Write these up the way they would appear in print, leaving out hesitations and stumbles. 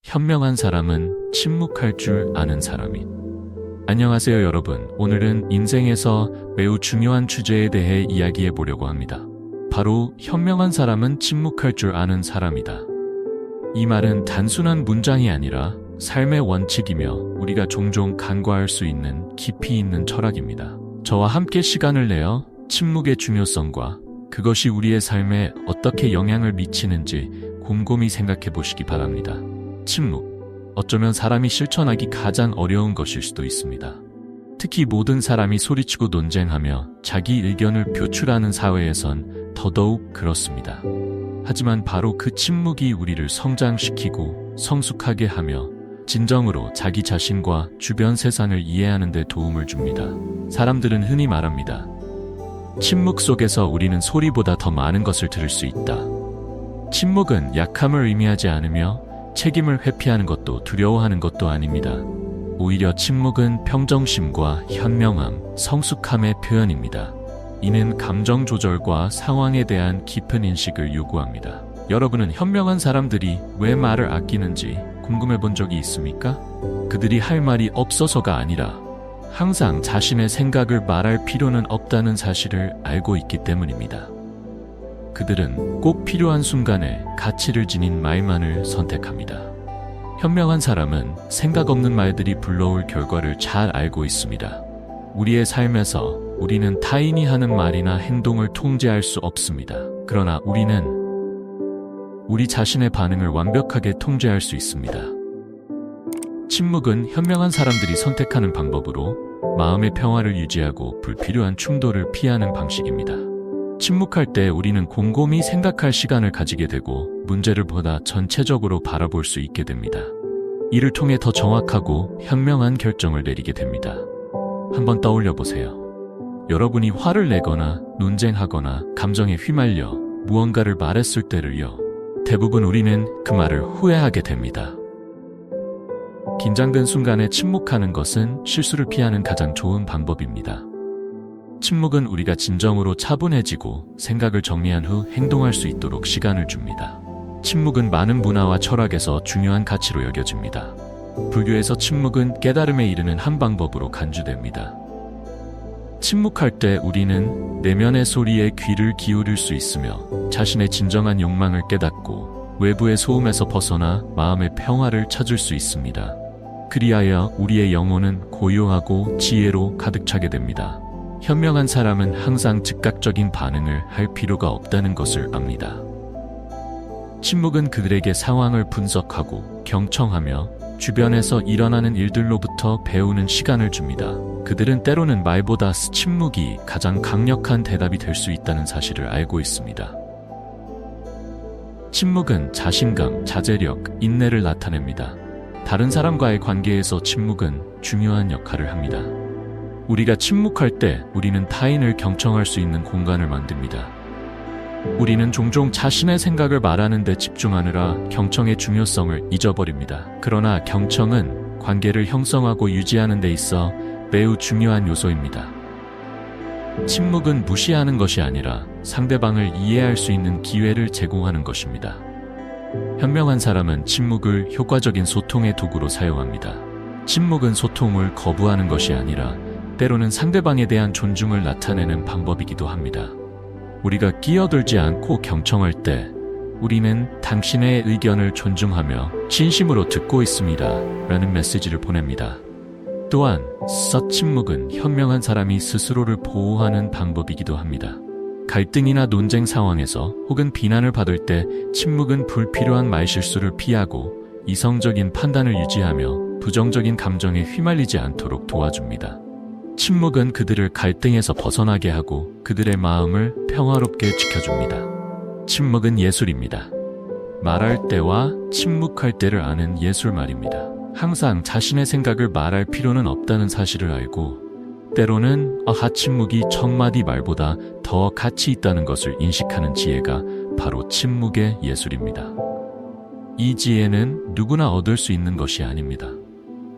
현명한 사람은 침묵할 줄 아는 사람이. 안녕하세요 여러분. 오늘은 인생에서 매우 중요한 주제에 대해 이야기해 보려고 합니다. 바로 현명한 사람은 침묵할 줄 아는 사람이다. 이 말은 단순한 문장이 아니라 삶의 원칙이며 우리가 종종 간과할 수 있는 깊이 있는 철학입니다. 저와 함께 시간을 내어 침묵의 중요성과 그것이 우리의 삶에 어떻게 영향을 미치는지 곰곰이 생각해 보시기 바랍니다. 침묵. 어쩌면 사람이 실천하기 가장 어려운 것일 수도 있습니다. 특히 모든 사람이 소리치고 논쟁하며 자기 의견을 표출하는 사회에선 더더욱 그렇습니다. 하지만 바로 그 침묵이 우리를 성장시키고 성숙하게 하며 진정으로 자기 자신과 주변 세상을 이해하는 데 도움을 줍니다. 사람들은 흔히 말합니다. 침묵 속에서 우리는 소리보다 더 많은 것을 들을 수 있다. 침묵은 약함을 의미하지 않으며 책임을 회피하는 것도 두려워하는 것도 아닙니다. 오히려 침묵은 평정심과 현명함, 성숙함의 표현입니다. 이는 감정 조절과 상황에 대한 깊은 인식을 요구합니다. 여러분은 현명한 사람들이 왜 말을 아끼는지 궁금해 본 적이 있습니까? 그들이 할 말이 없어서가 아니라 항상 자신의 생각을 말할 필요는 없다는 사실을 알고 있기 때문입니다. 그들은 꼭 필요한 순간에 가치를 지닌 말만을 선택합니다. 현명한 사람은 생각 없는 말들이 불러올 결과를 잘 알고 있습니다. 우리의 삶에서 우리는 타인이 하는 말이나 행동을 통제할 수 없습니다. 그러나 우리는 우리 자신의 반응을 완벽하게 통제할 수 있습니다. 침묵은 현명한 사람들이 선택하는 방법으로 마음의 평화를 유지하고 불필요한 충돌을 피하는 방식입니다. 침묵할 때 우리는 곰곰이 생각할 시간을 가지게 되고 문제를 보다 전체적으로 바라볼 수 있게 됩니다. 이를 통해 더 정확하고 현명한 결정을 내리게 됩니다. 한번 떠올려 보세요. 여러분이 화를 내거나 논쟁하거나 감정에 휘말려 무언가를 말했을 때를요. 대부분 우리는 그 말을 후회하게 됩니다. 긴장된 순간에 침묵하는 것은 실수를 피하는 가장 좋은 방법입니다. 침묵은 우리가 진정으로 차분해지고 생각을 정리한 후 행동할 수 있도록 시간을 줍니다. 침묵은 많은 문화와 철학에서 중요한 가치로 여겨집니다. 불교에서 침묵은 깨달음에 이르는 한 방법으로 간주됩니다. 침묵할 때 우리는 내면의 소리에 귀를 기울일 수 있으며 자신의 진정한 욕망을 깨닫고 외부의 소음에서 벗어나 마음의 평화를 찾을 수 있습니다. 그리하여 우리의 영혼은 고요하고 지혜로 가득 차게 됩니다. 현명한 사람은 항상 즉각적인 반응을 할 필요가 없다는 것을 압니다. 침묵은 그들에게 상황을 분석하고 경청하며 주변에서 일어나는 일들로부터 배우는 시간을 줍니다. 그들은 때로는 말보다 침묵이 가장 강력한 대답이 될 수 있다는 사실을 알고 있습니다. 침묵은 자신감, 자제력, 인내를 나타냅니다. 다른 사람과의 관계에서 침묵은 중요한 역할을 합니다. 우리가 침묵할 때 우리는 타인을 경청할 수 있는 공간을 만듭니다. 우리는 종종 자신의 생각을 말하는 데 집중하느라 경청의 중요성을 잊어버립니다. 그러나 경청은 관계를 형성하고 유지하는 데 있어 매우 중요한 요소입니다. 침묵은 무시하는 것이 아니라 상대방을 이해할 수 있는 기회를 제공하는 것입니다. 현명한 사람은 침묵을 효과적인 소통의 도구로 사용합니다. 침묵은 소통을 거부하는 것이 아니라 때로는 상대방에 대한 존중을 나타내는 방법이기도 합니다. 우리가 끼어들지 않고 경청할 때 우리는 당신의 의견을 존중하며 진심으로 듣고 있습니다 라는 메시지를 보냅니다. 또한 침묵은 현명한 사람이 스스로를 보호하는 방법이기도 합니다. 갈등이나 논쟁 상황에서 혹은 비난을 받을 때 침묵은 불필요한 말실수를 피하고 이성적인 판단을 유지하며 부정적인 감정에 휘말리지 않도록 도와줍니다. 침묵은 그들을 갈등에서 벗어나게 하고 그들의 마음을 평화롭게 지켜줍니다. 침묵은 예술입니다. 말할 때와 침묵할 때를 아는 예술 말입니다. 항상 자신의 생각을 말할 필요는 없다는 사실을 알고 때로는 침묵이 천마디 말보다 더 가치 있다는 것을 인식하는 지혜가 바로 침묵의 예술입니다. 이 지혜는 누구나 얻을 수 있는 것이 아닙니다.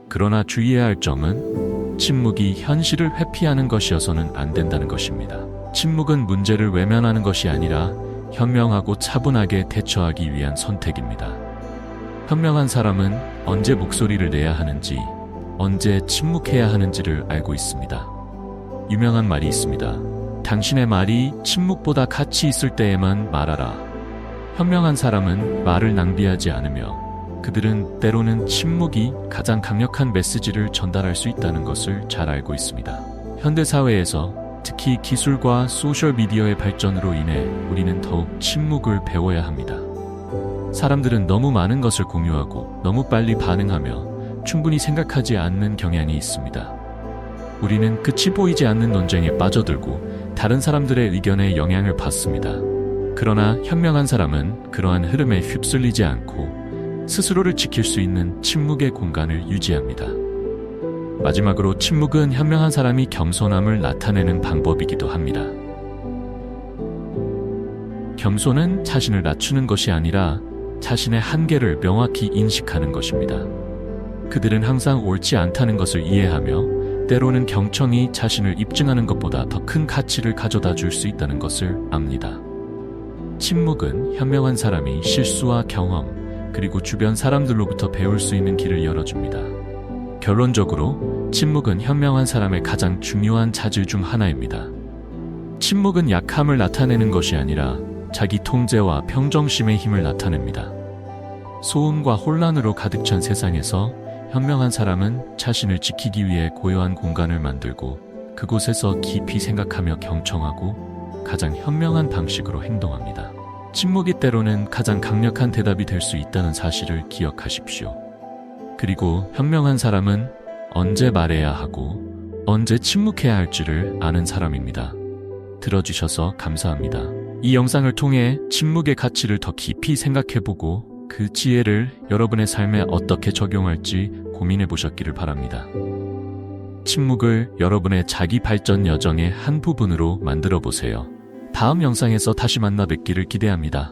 그러나 주의해야 할 점은 침묵이 현실을 회피하는 것이어서는 안 된다는 것입니다. 침묵은 문제를 외면하는 것이 아니라 현명하고 차분하게 대처하기 위한 선택입니다. 현명한 사람은 언제 목소리를 내야 하는지, 언제 침묵해야 하는지를 알고 있습니다. 유명한 말이 있습니다. 당신의 말이 침묵보다 가치 있을 때에만 말하라. 현명한 사람은 말을 낭비하지 않으며 그들은 때로는 침묵이 가장 강력한 메시지를 전달할 수 있다는 것을 잘 알고 있습니다. 현대 사회에서 특히 기술과 소셜미디어의 발전으로 인해 우리는 더욱 침묵을 배워야 합니다. 사람들은 너무 많은 것을 공유하고 너무 빨리 반응하며 충분히 생각하지 않는 경향이 있습니다. 우리는 끝이 보이지 않는 논쟁에 빠져들고 다른 사람들의 의견에 영향을 받습니다. 그러나 현명한 사람은 그러한 흐름에 휩쓸리지 않고 스스로를 지킬 수 있는 침묵의 공간을 유지합니다. 마지막으로 침묵은 현명한 사람이 겸손함을 나타내는 방법이기도 합니다. 겸손은 자신을 낮추는 것이 아니라 자신의 한계를 명확히 인식하는 것입니다. 그들은 항상 옳지 않다는 것을 이해하며 때로는 경청이 자신을 입증하는 것보다 더 큰 가치를 가져다 줄 수 있다는 것을 압니다. 침묵은 현명한 사람이 실수와 경험, 그리고 주변 사람들로부터 배울 수 있는 길을 열어줍니다. 결론적으로 침묵은 현명한 사람의 가장 중요한 자질 중 하나입니다. 침묵은 약함을 나타내는 것이 아니라 자기 통제와 평정심의 힘을 나타냅니다. 소음과 혼란으로 가득 찬 세상에서 현명한 사람은 자신을 지키기 위해 고요한 공간을 만들고 그곳에서 깊이 생각하며 경청하고 가장 현명한 방식으로 행동합니다. 침묵이 때로는 가장 강력한 대답이 될 수 있다는 사실을 기억하십시오. 그리고 현명한 사람은 언제 말해야 하고 언제 침묵해야 할지를 아는 사람입니다. 들어주셔서 감사합니다. 이 영상을 통해 침묵의 가치를 더 깊이 생각해보고 그 지혜를 여러분의 삶에 어떻게 적용할지 고민해 보셨기를 바랍니다. 침묵을 여러분의 자기 발전 여정의 한 부분으로 만들어 보세요. 다음 영상에서 다시 만나 뵙기를 기대합니다.